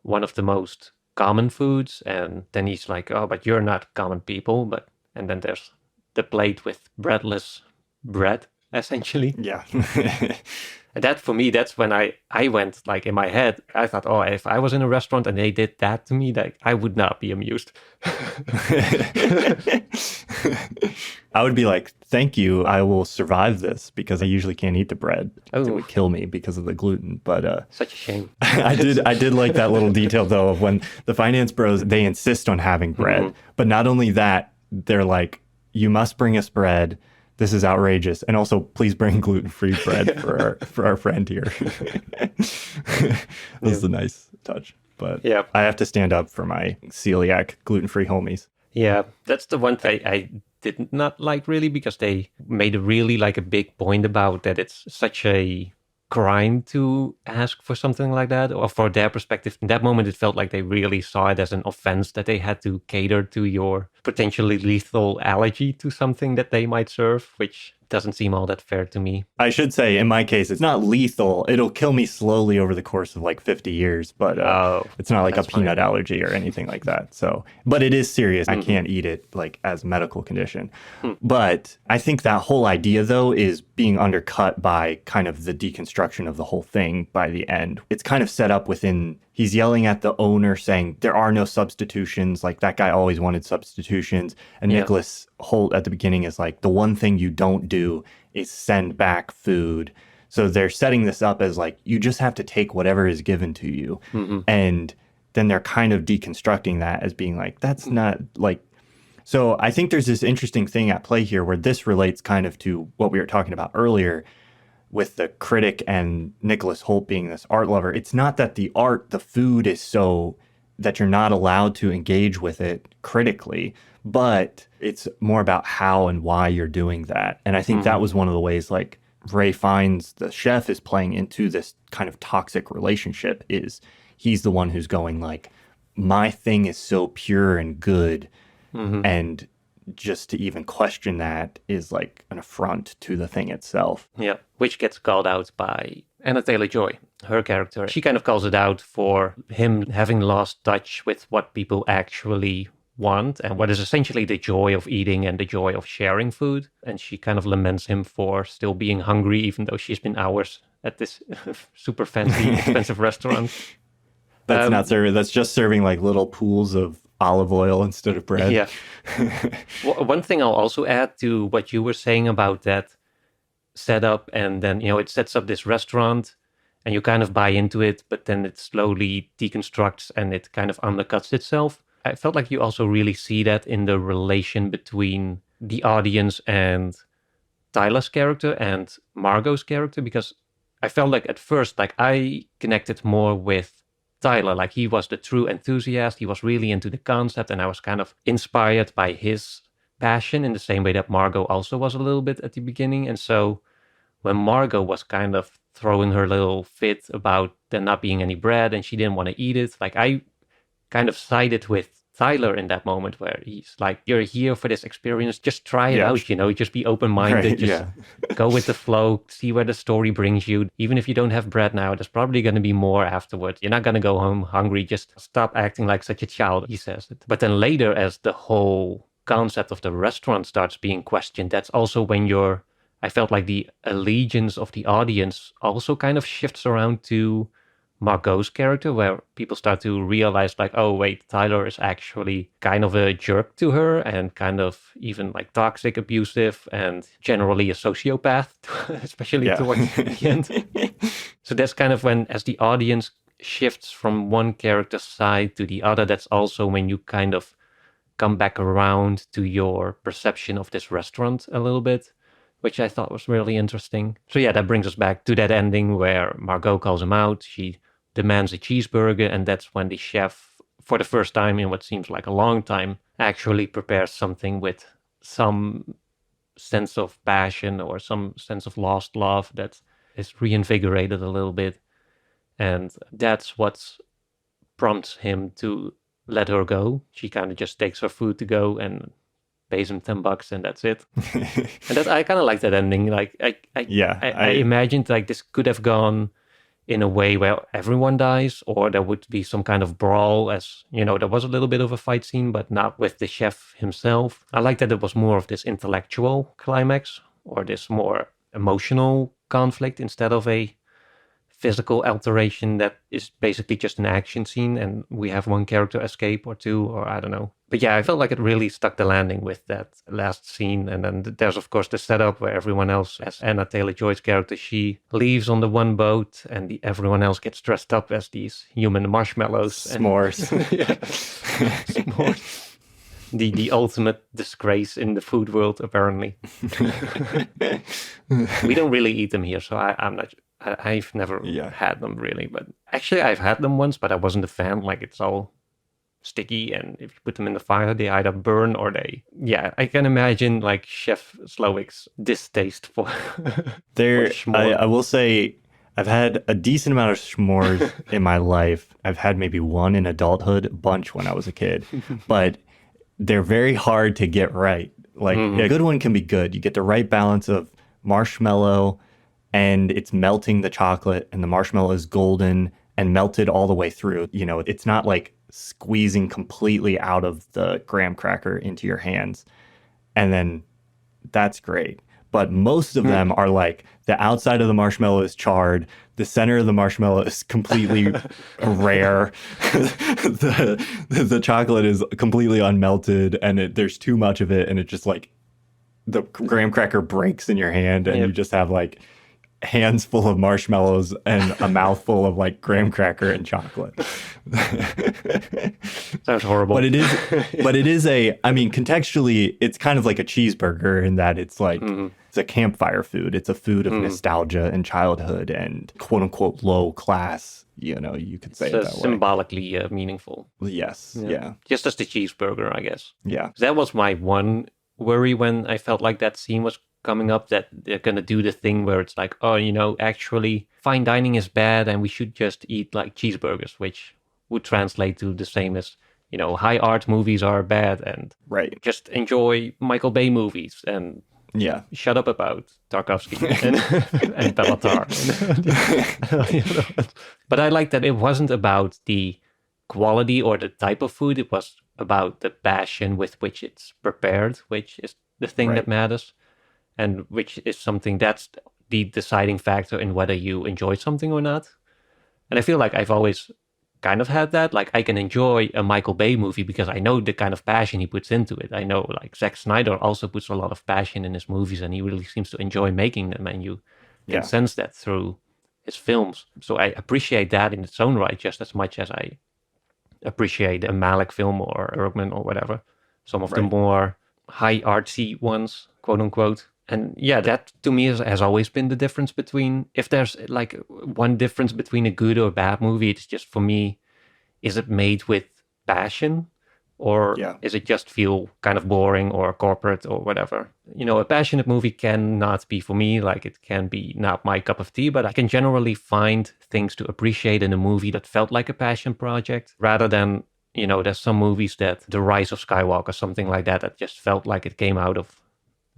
one of the most common foods. And then he's like, oh, but you're not common people. And then there's the plate with breadless bread, essentially. Yeah. And that, for me, that's when I went, like, in my head, I thought, oh, if I was in a restaurant and they did that to me, that I would not be amused. I would be like, thank you, I will survive this because I usually can't eat the bread. It would kill me because of the gluten. But such a shame. I did like that little detail, though, of when the finance bros, they insist on having bread. But not only that, they're like, you must bring us bread. This is outrageous. And also, please bring gluten-free bread for our friend here. This is a nice touch. But I have to stand up for my celiac gluten-free homies. Yeah, that's the one thing I did not like, really, because they made a really like a big point about that it's such a crime to ask for something like that, or for their perspective. In that moment, it felt like they really saw it as an offense that they had to cater to your potentially lethal allergy to something that they might serve, which doesn't seem all that fair to me. I should say, in my case, it's not lethal. It'll kill me slowly over the course of like 50 years, but it's not like a peanut allergy or anything like that. So, but it is serious. I can't eat it like as a medical condition. But I think that whole idea, though, is being undercut by kind of the deconstruction of the whole thing by the end. It's kind of set up within, he's yelling at the owner saying, there are no substitutions. Like, that guy always wanted substitutions. And Nicholas Holt at the beginning is like, the one thing you don't do is send back food. So they're setting this up as like, you just have to take whatever is given to you. And then they're kind of deconstructing that as being like, that's not like. So I think there's this interesting thing at play here where this relates kind of to what we were talking about earlier with the critic and Nicholas Holt being this art lover. It's not that the art, the food is so that you're not allowed to engage with it critically, but it's more about how and why you're doing that. And I think that was one of the ways like Ray finds the chef is playing into this kind of toxic relationship, is he's the one who's going like, my thing is so pure and good. And just to even question that is like an affront to the thing itself. Yeah, which gets called out by Anna Taylor-Joy, her character. She kind of calls it out for him having lost touch with what people actually want and what is essentially the joy of eating and the joy of sharing food. And she kind of laments him for still being hungry, even though she's been hours at this super fancy, expensive restaurant. That's not serving, that's just serving like little pools of olive oil instead of bread. Yeah. One thing I'll also add to what you were saying about that setup, and then, you know, it sets up this restaurant and you kind of buy into it, but then it slowly deconstructs and it kind of undercuts itself. I felt like you also really see that in the relation between the audience and Tyler's character and Margot's character, because I felt like at first, like I connected more with Tyler, like he was the true enthusiast. He was really into the concept, and I was kind of inspired by his passion in the same way that Margot also was a little bit at the beginning. And so when Margot was kind of throwing her little fit about there not being any bread and she didn't want to eat it, like I kind of sided with Tyler in that moment, where he's like, you're here for this experience, just try it out, you know, just be open-minded, go with the flow, see where the story brings you. Even if you don't have bread now, there's probably going to be more afterwards. You're not going to go home hungry, just stop acting like such a child, he says it. But then later, as the whole concept of the restaurant starts being questioned, that's also when I felt like the allegiance of the audience also kind of shifts around to Margot's character, where people start to realize like, oh wait, Tyler is actually kind of a jerk to her and kind of even like toxic, abusive, and generally a sociopath, especially Yeah. towards the end. So that's kind of when, as the audience shifts from one character's side to the other, that's also when you kind of come back around to your perception of this restaurant a little bit, which I thought was really interesting. So yeah, that brings us back to that ending where Margot calls him out. She demands a cheeseburger, and that's when the chef, for the first time in what seems like a long time, actually prepares something with some sense of passion or some sense of lost love that is reinvigorated a little bit. And that's what prompts him to let her go. She kind of just takes her food to go and pays him $10 and that's it. And that I kind of like that ending. Like I imagined like this could have gone in a way where everyone dies, or there would be some kind of brawl, as you know, there was a little bit of a fight scene, but not with the chef himself. I like that it was more of this intellectual climax or this more emotional conflict instead of a physical alteration that is basically just an action scene and we have one character escape or two, or I don't know. But yeah, I felt like it really stuck the landing with that last scene. And then there's of course the setup where everyone else, as Anna Taylor-Joy's character, she leaves on the one boat and everyone else gets dressed up as these human marshmallows. S'mores. S'mores. The ultimate disgrace in the food world, apparently. We don't really eat them here, so I'm not... I've never had them really, but actually I've had them once, but I wasn't a fan. Like, it's all sticky, and if you put them in the fire, they either burn or they... Yeah, I can imagine like Chef Slowik's distaste for... I will say I've had a decent amount of s'mores in my life. I've had maybe one in adulthood, a bunch when I was a kid, but they're very hard to get right. Like a good one can be good. You get the right balance of marshmallow, and it's melting the chocolate, and the marshmallow is golden and melted all the way through. You know, it's not like squeezing completely out of the graham cracker into your hands. And then that's great. But most of them are like the outside of the marshmallow is charred, the center of the marshmallow is completely rare, the chocolate is completely unmelted, and there's too much of it, and it just like the graham cracker breaks in your hand, and you just have like hands full of marshmallows and a mouthful of like graham cracker and chocolate. Sounds horrible. But it is I mean, contextually, it's kind of like a cheeseburger in that it's like, it's a campfire food. It's a food of nostalgia and childhood and quote unquote low class, you know, you could say it that way. Symbolically meaningful. Yes. Yeah. Just as the cheeseburger, I guess. Yeah. That was my one worry when I felt like that scene was coming up, that they're going to do the thing where it's like, oh, you know, actually fine dining is bad and we should just eat like cheeseburgers, which would translate to the same as, you know, high art movies are bad and just enjoy Michael Bay movies and shut up about Tarkovsky and Bellatar. But I like that it wasn't about the quality or the type of food. It was about the passion with which it's prepared, which is the thing that matters. And which is something that's the deciding factor in whether you enjoy something or not. And I feel like I've always kind of had that. Like, I can enjoy a Michael Bay movie because I know the kind of passion he puts into it. I know, like, Zack Snyder also puts a lot of passion in his movies, and he really seems to enjoy making them, and you can sense that through his films. So I appreciate that in its own right just as much as I appreciate a Malick film or Bergman or whatever. Some of the more high artsy ones, quote unquote. And yeah, that to me has always been the difference between, if there's like one difference between a good or bad movie, it's just for me, is it made with passion or is it just feel kind of boring or corporate or whatever? You know, a passionate movie cannot be for me, like it can be not my cup of tea, but I can generally find things to appreciate in a movie that felt like a passion project rather than, you know, there's some movies that The Rise of Skywalker, something like that, that just felt like it came out of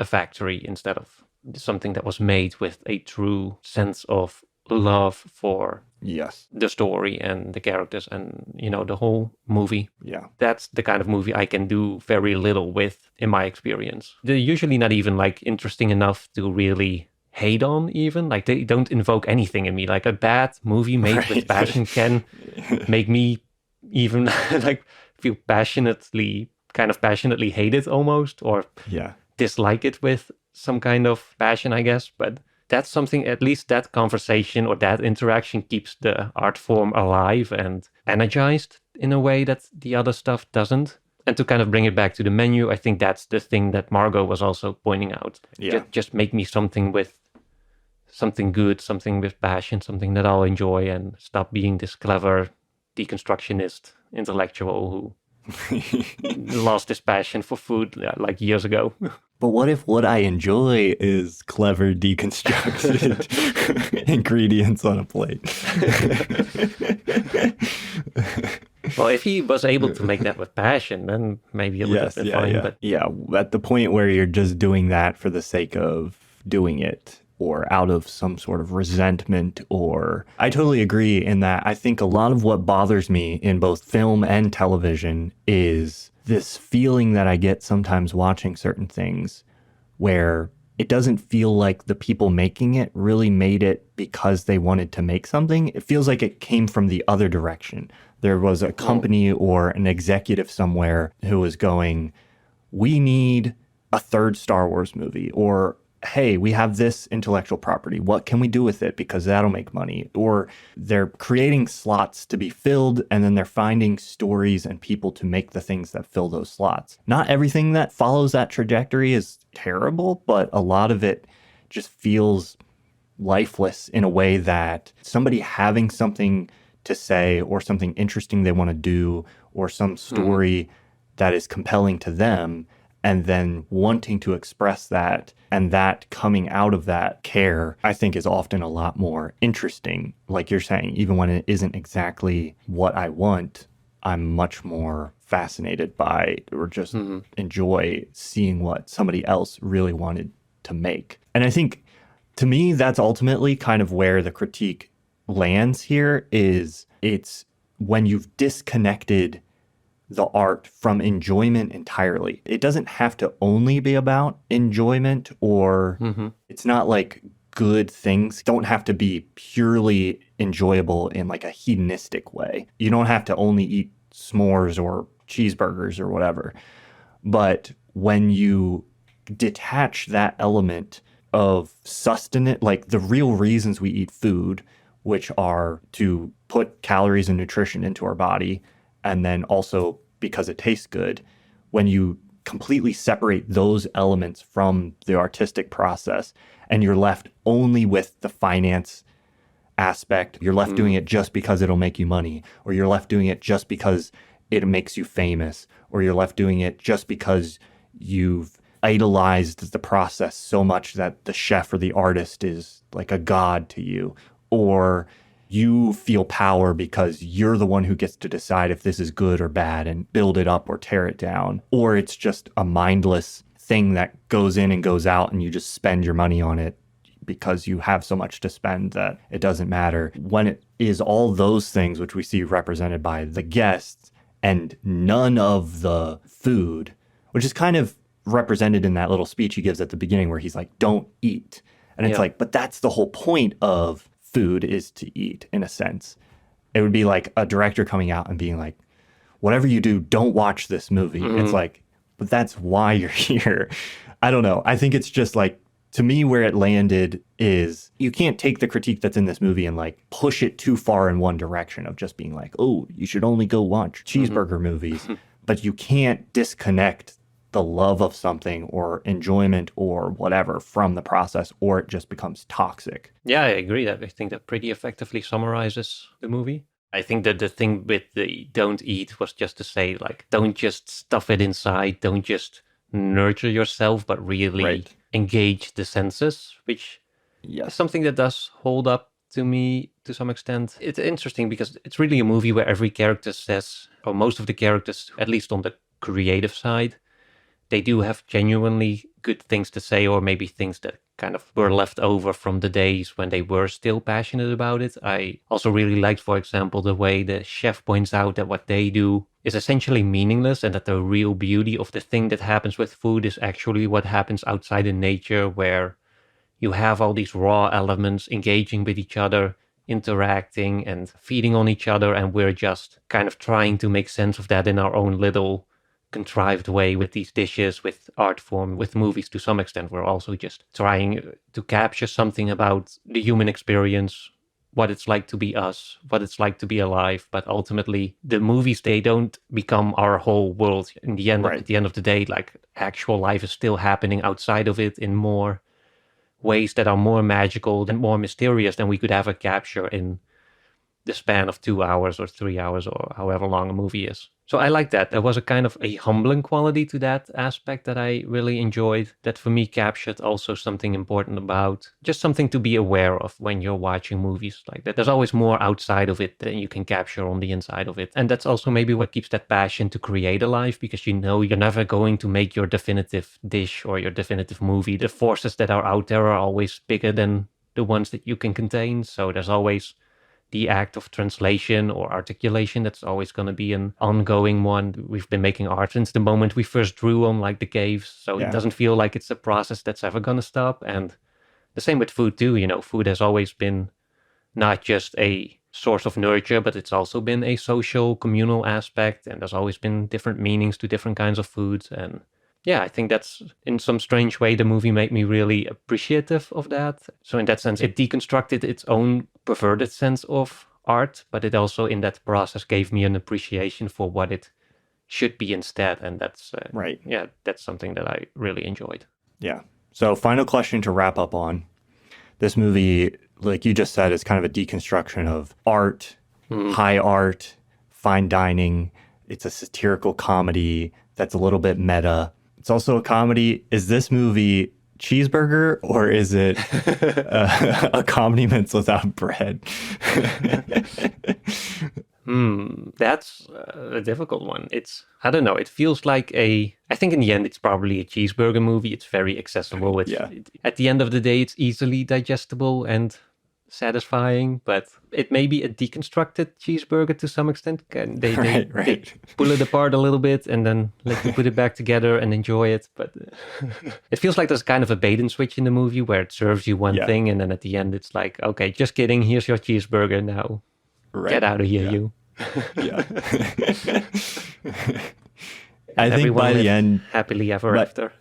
a factory instead of something that was made with a true sense of love for the story and the characters and, you know, the whole movie. Yeah. That's the kind of movie I can do very little with in my experience. They're usually not even like interesting enough to really hate on even. Like they don't invoke anything in me. Like a bad movie made with Right. passion can make me even like feel passionately hate it almost, or Yeah. dislike it with some kind of passion, I guess. But that's something, at least that conversation or that interaction keeps the art form alive and energized in a way that the other stuff doesn't. And to kind of bring it back to the menu, I think that's the thing that Margot was also pointing out. Yeah. Just make me something with something good, something with passion, something that I'll enjoy, and stop being this clever deconstructionist intellectual who lost his passion for food like years ago. But what if what I enjoy is clever deconstructed ingredients on a plate? Well, if he was able to make that with passion, then maybe it would have been fine. Yeah. But yeah, at the point where you're just doing that for the sake of doing it, or out of some sort of resentment, or I totally agree in that. I think a lot of what bothers me in both film and television is this feeling that I get sometimes watching certain things where it doesn't feel like the people making it really made it because they wanted to make something. It feels like it came from the other direction. There was a company or an executive somewhere who was going, we need a third Star Wars movie, or hey, we have this intellectual property. What can we do with it? Because that'll make money. Or they're creating slots to be filled, and then they're finding stories and people to make the things that fill those slots. Not everything that follows that trajectory is terrible, but a lot of it just feels lifeless in a way that somebody having something to say or something interesting they want to do or some story that is compelling to them, and then wanting to express that, and that coming out of that care, I think is often a lot more interesting. Like you're saying, even when it isn't exactly what I want, I'm much more fascinated by or just enjoy seeing what somebody else really wanted to make. And I think, to me, that's ultimately kind of where the critique lands here, is it's when you've disconnected the art from enjoyment entirely. It doesn't have to only be about enjoyment, or it's not like good things don't have to be purely enjoyable in like a hedonistic way. You don't have to only eat s'mores or cheeseburgers or whatever. But when you detach that element of sustenance, like the real reasons we eat food, which are to put calories and nutrition into our body, and then also because it tastes good, when you completely separate those elements from the artistic process and you're left only with the finance aspect, you're left doing it just because it'll make you money, or you're left doing it just because it makes you famous, or you're left doing it just because you've idolized the process so much that the chef or the artist is like a god to you, or you feel power because you're the one who gets to decide if this is good or bad and build it up or tear it down. Or it's just a mindless thing that goes in and goes out and you just spend your money on it because you have so much to spend that it doesn't matter. When it is all those things, which we see represented by the guests, and none of the food, which is kind of represented in that little speech he gives at the beginning where he's like, don't eat. And it's like, but that's the whole point of food, is to eat, in a sense. It would be like a director coming out and being like, whatever you do, don't watch this movie. It's like, but that's why you're here. I don't know. I think it's just like, to me, where it landed is you can't take the critique that's in this movie and like push it too far in one direction of just being like, oh, you should only go watch cheeseburger movies. But you can't disconnect the love of something or enjoyment or whatever from the process, or it just becomes toxic. Yeah, I agree. I think that pretty effectively summarizes the movie. I think that the thing with the don't eat was just to say, like, don't just stuff it inside, don't just nurture yourself, but really engage the senses, which is something that does hold up to me to some extent. It's interesting because it's really a movie where every character says, or most of the characters, at least on the creative side, they do have genuinely good things to say, or maybe things that kind of were left over from the days when they were still passionate about it. I also really liked, for example, the way the chef points out that what they do is essentially meaningless, and that the real beauty of the thing that happens with food is actually what happens outside in nature, where you have all these raw elements engaging with each other, interacting and feeding on each other, and we're just kind of trying to make sense of that in our own little contrived way with these dishes, with art form, with movies to some extent. We're also just trying to capture something about the human experience, what it's like to be us, what it's like to be alive. But ultimately, the movies, they don't become our whole world. In the end, Right. at the end of the day, like actual life is still happening outside of it in more ways that are more magical and more mysterious than we could ever capture in the span of 2 hours or 3 hours or however long a movie is. So I like that. There was a kind of a humbling quality to that aspect that I really enjoyed, that for me captured also something important about just something to be aware of when you're watching movies like that. There's always more outside of it than you can capture on the inside of it. And that's also maybe what keeps that passion to create alive, because you know you're never going to make your definitive dish or your definitive movie. The forces that are out there are always bigger than the ones that you can contain. So there's always the act of translation or articulation. That's always going to be an ongoing one. We've been making art since the moment we first drew on like the caves. So Yeah. it doesn't feel like it's a process that's ever going to stop. And the same with food too. You know, food has always been not just a source of nurture, but it's also been a social, communal aspect. And there's always been different meanings to different kinds of foods. And yeah, I think that's in some strange way the movie made me really appreciative of that. So in that sense, it deconstructed its own perverted sense of art, but it also in that process gave me an appreciation for what it should be instead. And that's, Right. yeah, that's something that I really enjoyed. Yeah. So final question to wrap up on. This movie, like you just said, is kind of a deconstruction of art, high art, fine dining. It's a satirical comedy that's a little bit meta. It's also a comedy. Is this movie cheeseburger or is it accompaniments without bread? That's a difficult one. I don't know. It feels like I think in the end, it's probably a cheeseburger movie. It's very accessible. At the end of the day, it's easily digestible and satisfying, but it may be a deconstructed cheeseburger to some extent. They pull it apart a little bit and then let you put it back together and enjoy it. But it feels like there's kind of a bait and switch in the movie where it serves you one thing and then at the end it's like, okay, just kidding. Here's your cheeseburger now. Get out of here, you. Yeah. I think by the end, happily ever after.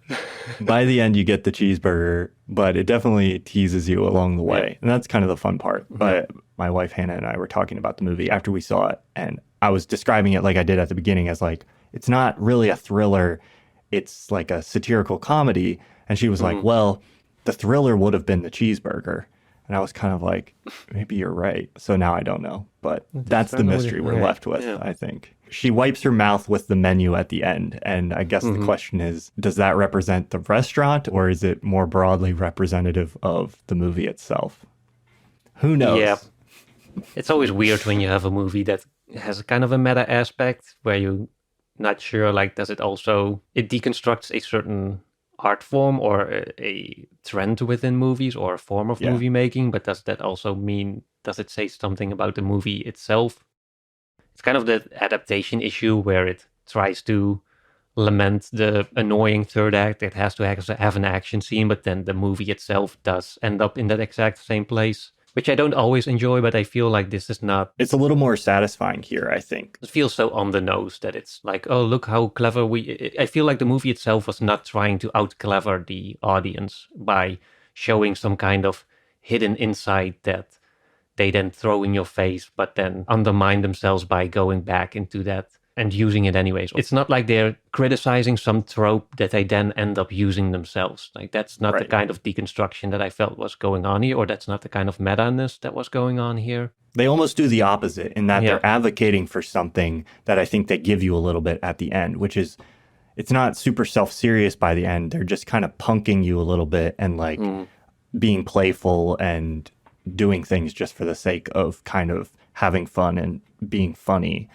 By the end, you get the cheeseburger, but it definitely teases you along the way. Yeah. And that's kind of the fun part. But my wife, Hannah, and I were talking about the movie after we saw it. And I was describing it like I did at the beginning as like, it's not really a thriller. It's like a satirical comedy. And she was like, well, the thriller would have been the cheeseburger. And I was kind of like, maybe you're right. So now I don't know. But that's the mystery we're left with, I think. She wipes her mouth with the menu at the end. And I guess the question is, does that represent the restaurant or is it more broadly representative of the movie itself? Who knows? Yeah. It's always weird when you have a movie that has a kind of a meta aspect where you're not sure, like, it deconstructs a certain art form or a trend within movies or a form of movie making, but does that also mean, does it say something about the movie itself? It's kind of the adaptation issue where it tries to lament the annoying third act. It has to have an action scene, but then the movie itself does end up in that exact same place, which I don't always enjoy, but I feel like this is not... It's a little more satisfying here, I think. It feels so on the nose that it's like, oh, look how clever I feel like the movie itself was not trying to out-clever the audience by showing some kind of hidden insight that they then throw in your face, but then undermine themselves by going back into that and using it anyways. It's not like they're criticizing some trope that they then end up using themselves. Like, that's not the kind of deconstruction that I felt was going on here, or that's not the kind of meta-ness that was going on here. They almost do the opposite in that they're advocating for something that I think they give you a little bit at the end, which is, it's not super self-serious by the end. They're just kind of punking you a little bit and like being playful and doing things just for the sake of kind of having fun and being funny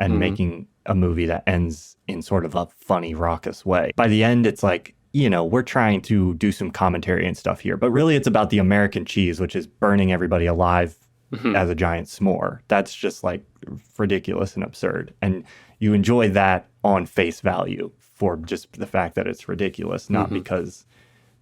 and making a movie that ends in sort of a funny, raucous way. By the end, it's like, you know, we're trying to do some commentary and stuff here, but really it's about the American cheese, which is burning everybody alive as a giant s'more. That's just like ridiculous and absurd. And you enjoy that on face value for just the fact that it's ridiculous, not because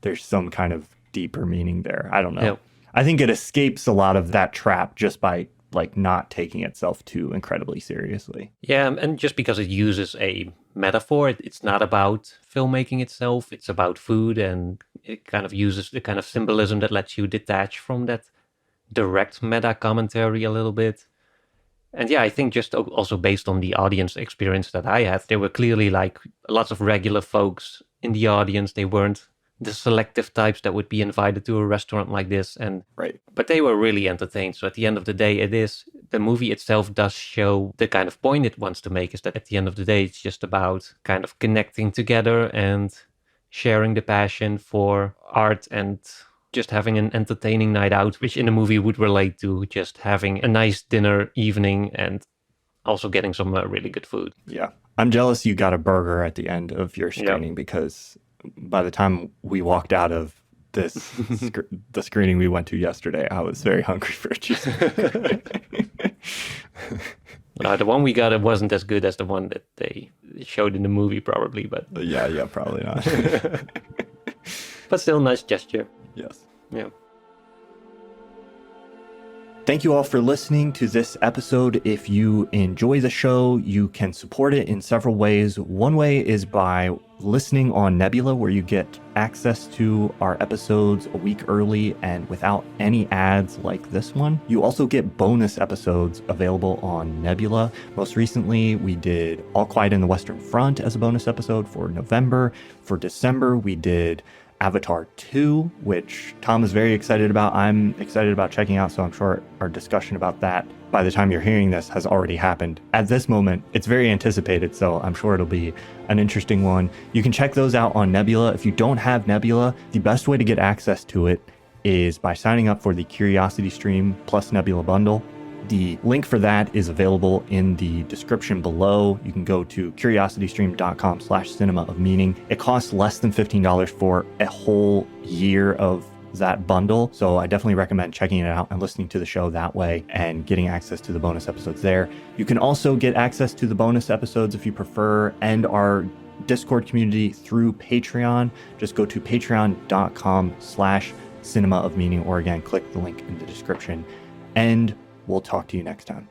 there's some kind of deeper meaning there. I don't know. Yeah. I think it escapes a lot of that trap just by like not taking itself too incredibly seriously. Yeah, and just because it uses a metaphor, it's not about filmmaking itself. It's about food, and it kind of uses the kind of symbolism that lets you detach from that direct meta commentary a little bit. And yeah, I think just also based on the audience experience that I had, there were clearly like lots of regular folks in the audience. They weren't the selective types that would be invited to a restaurant like this. Right. But they were really entertained. So at the end of the day, the movie itself does show the kind of point it wants to make, is that at the end of the day, it's just about kind of connecting together and sharing the passion for art and just having an entertaining night out, which in the movie would relate to just having a nice dinner evening and also getting some really good food. Yeah. I'm jealous you got a burger at the end of your screening because by the time we walked out of this the screening we went to yesterday, I was very hungry for a cheeseburger. The one we got, it wasn't as good as the one that they showed in the movie, probably, but yeah, probably not. but still, nice gesture. Yes. Yeah. Thank you all for listening to this episode. If you enjoy the show, you can support it in several ways. One way is by listening on Nebula, where you get access to our episodes a week early and without any ads like this one. You also get bonus episodes available on Nebula. Most recently, we did All Quiet in the Western Front as a bonus episode for November. For December, we did Avatar 2, which Tom is very excited about. I'm excited about checking out, so I'm sure our discussion about that by the time you're hearing this has already happened. At this moment, it's very anticipated, so I'm sure it'll be an interesting one. You can check those out on Nebula. If you don't have Nebula, the best way to get access to it is by signing up for the Curiosity Stream plus Nebula bundle. The link for that is available in the description below. You can go to curiositystream.com/cinema of meaning. It costs less than $15 for a whole year of that bundle. So I definitely recommend checking it out and listening to the show that way and getting access to the bonus episodes there. You can also get access to the bonus episodes if you prefer, and our Discord community through Patreon. Just go to patreon.com/cinema of meaning, or again, click the link in the description. And we'll talk to you next time.